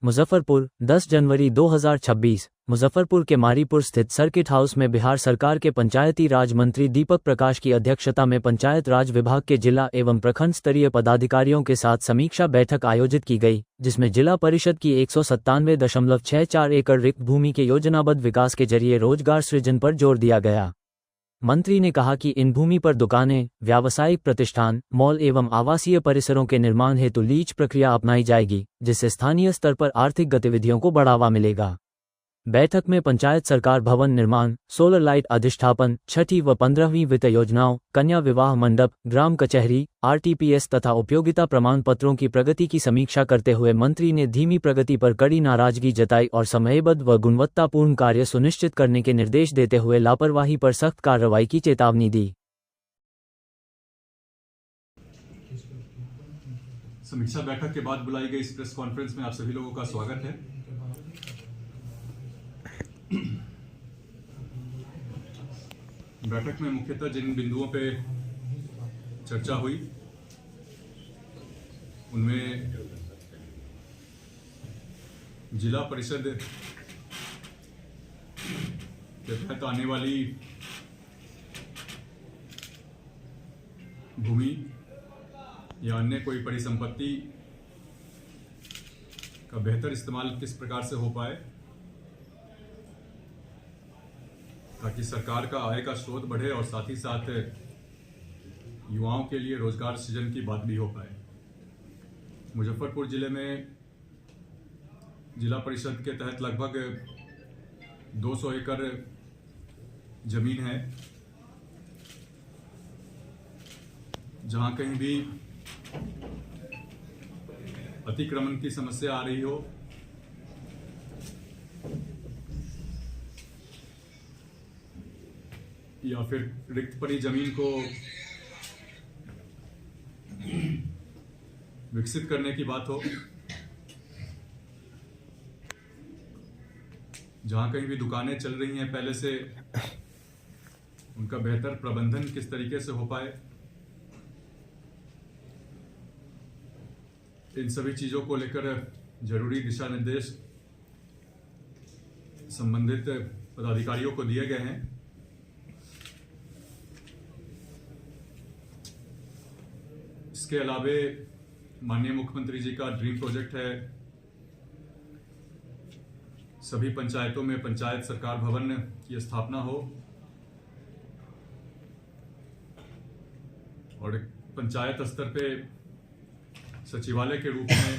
मुजफ्फरपुर 10 जनवरी 2026। मुजफ्फरपुर के मारीपुर स्थित circuit house में बिहार सरकार के पंचायती राज मंत्री दीपक प्रकाश की अध्यक्षता में पंचायत राज विभाग के जिला एवं प्रखंड स्तरीय पदाधिकारियों के साथ समीक्षा बैठक आयोजित की गई, जिसमें जिला परिषद की 197.64 एकड़ रिक्त भूमि के योजनाबद्ध विकास के जरिए रोजगार सृजन पर जोर दिया गया। मंत्री ने कहा कि इन भूमि पर दुकानें, व्यावसायिक प्रतिष्ठान, मॉल एवं आवासीय परिसरों के निर्माण हेतु लीज प्रक्रिया अपनाई जाएगी, जिससे स्थानीय स्तर पर आर्थिक गतिविधियों को बढ़ावा मिलेगा। बैठक में पंचायत सरकार भवन निर्माण, सोलर लाइट अधिष्ठापन, छठी व 15वीं वित्त योजनाओं, कन्या विवाह मंडप, ग्राम कचहरी, आरटीपीएस तथा उपयोगिता प्रमाण पत्रों की प्रगति की समीक्षा करते हुए मंत्री ने धीमी प्रगति पर कड़ी नाराजगी जताई और समयबद्ध व गुणवत्तापूर्ण कार्य सुनिश्चित करने के निर्देश देते हुए लापरवाही पर सख्त कार्रवाई की चेतावनी दी। समीक्षा बैठक के बाद बुलाई गई इस प्रेस कॉन्फ्रेंस में आप सभी लोगों का स्वागत है। बैठक में मुख्यतः जिन बिंदुओं पे चर्चा हुई उनमें जिला परिषद के तहत आने वाली भूमि या अन्य कोई परिसंपत्ति का बेहतर इस्तेमाल किस प्रकार से हो पाए ताकि सरकार का आय का स्रोत बढ़े और साथ ही साथ युवाओं के लिए रोजगार सृजन की बात भी हो पाए। मुजफ्फरपुर जिले में जिला परिषद के तहत लगभग 200 एकड़ जमीन है, जहां कहीं भी अतिक्रमण की समस्या आ रही हो या फिर रिक्त पड़ी जमीन को विकसित करने की बात हो, जहां कहीं भी दुकानें चल रही हैं पहले से, उनका बेहतर प्रबंधन किस तरीके से हो पाए, इन सभी चीजों को लेकर जरूरी दिशा निर्देश संबंधित पदाधिकारियों को दिए गए हैं। इसके अलावे माननीय मुख्यमंत्री जी का ड्रीम प्रोजेक्ट है सभी पंचायतों में पंचायत सरकार भवन की स्थापना हो और पंचायत स्तर पे सचिवालय के रूप में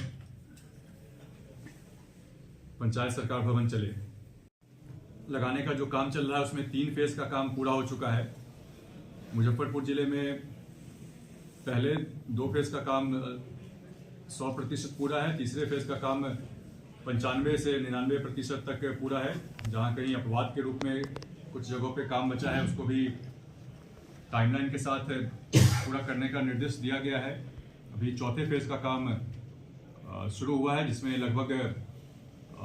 पंचायत सरकार भवन चले। लगाने का जो काम चल रहा है उसमें 3 फेज का काम पूरा हो चुका है। मुजफ्फरपुर जिले में पहले 2 फेज का काम 100% पूरा है, तीसरे फेज का काम 95 से 99% तक पूरा है। जहां कहीं अपवाद के रूप में कुछ जगहों पे काम बचा है उसको भी टाइमलाइन के साथ पूरा करने का निर्देश दिया गया है। अभी चौथे फेज का काम शुरू हुआ है, जिसमें लगभग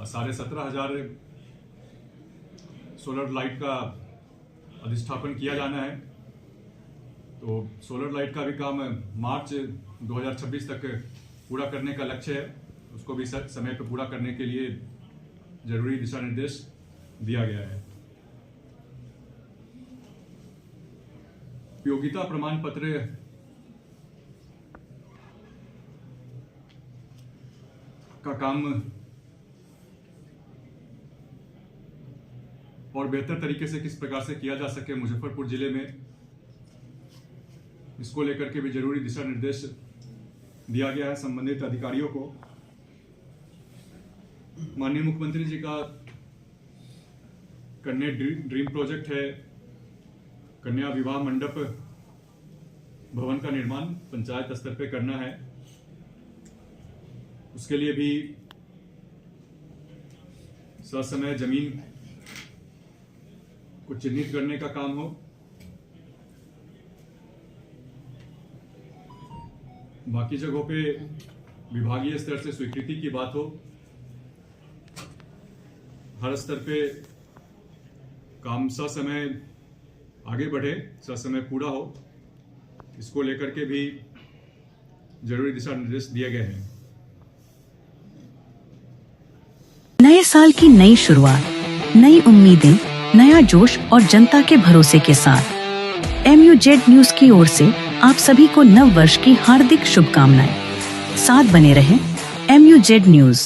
17,500 सोलर लाइट का अधिष्ठापन किया जाना है। तो सोलर लाइट का भी काम मार्च 2026 तक पूरा करने का लक्ष्य है, उसको भी समय पर पूरा करने के लिए जरूरी दिशा निर्देश दिया गया है। उपयोगिता प्रमाण पत्र का काम और बेहतर तरीके से किस प्रकार से किया जा सके मुजफ्फरपुर जिले में, इसको लेकर के भी जरूरी दिशा निर्देश दिया गया है संबंधित अधिकारियों को। माननीय मुख्यमंत्री जी का कन्या ड्रीम प्रोजेक्ट है कन्या विवाह मंडप भवन का निर्माण पंचायत स्तर पे करना है। उसके लिए भी ससमय जमीन को चिन्हित करने का काम हो। बाकी जगहों पे विभागीय स्तर से स्वीकृति की बात हो। हर स्तर पे काम ससमय आगे बढ़े, ससमय पूरा हो, इसको लेकर के भी जरूरी दिशा निर्देश दिए गए हैं। नए साल की नई शुरुआत, नई उम्मीदें, नया जोश और जनता के भरोसे के साथ MUZ न्यूज की ओर से आप सभी को नव वर्ष की हार्दिक शुभकामनाएं। साथ बने रहें MUZ न्यूज।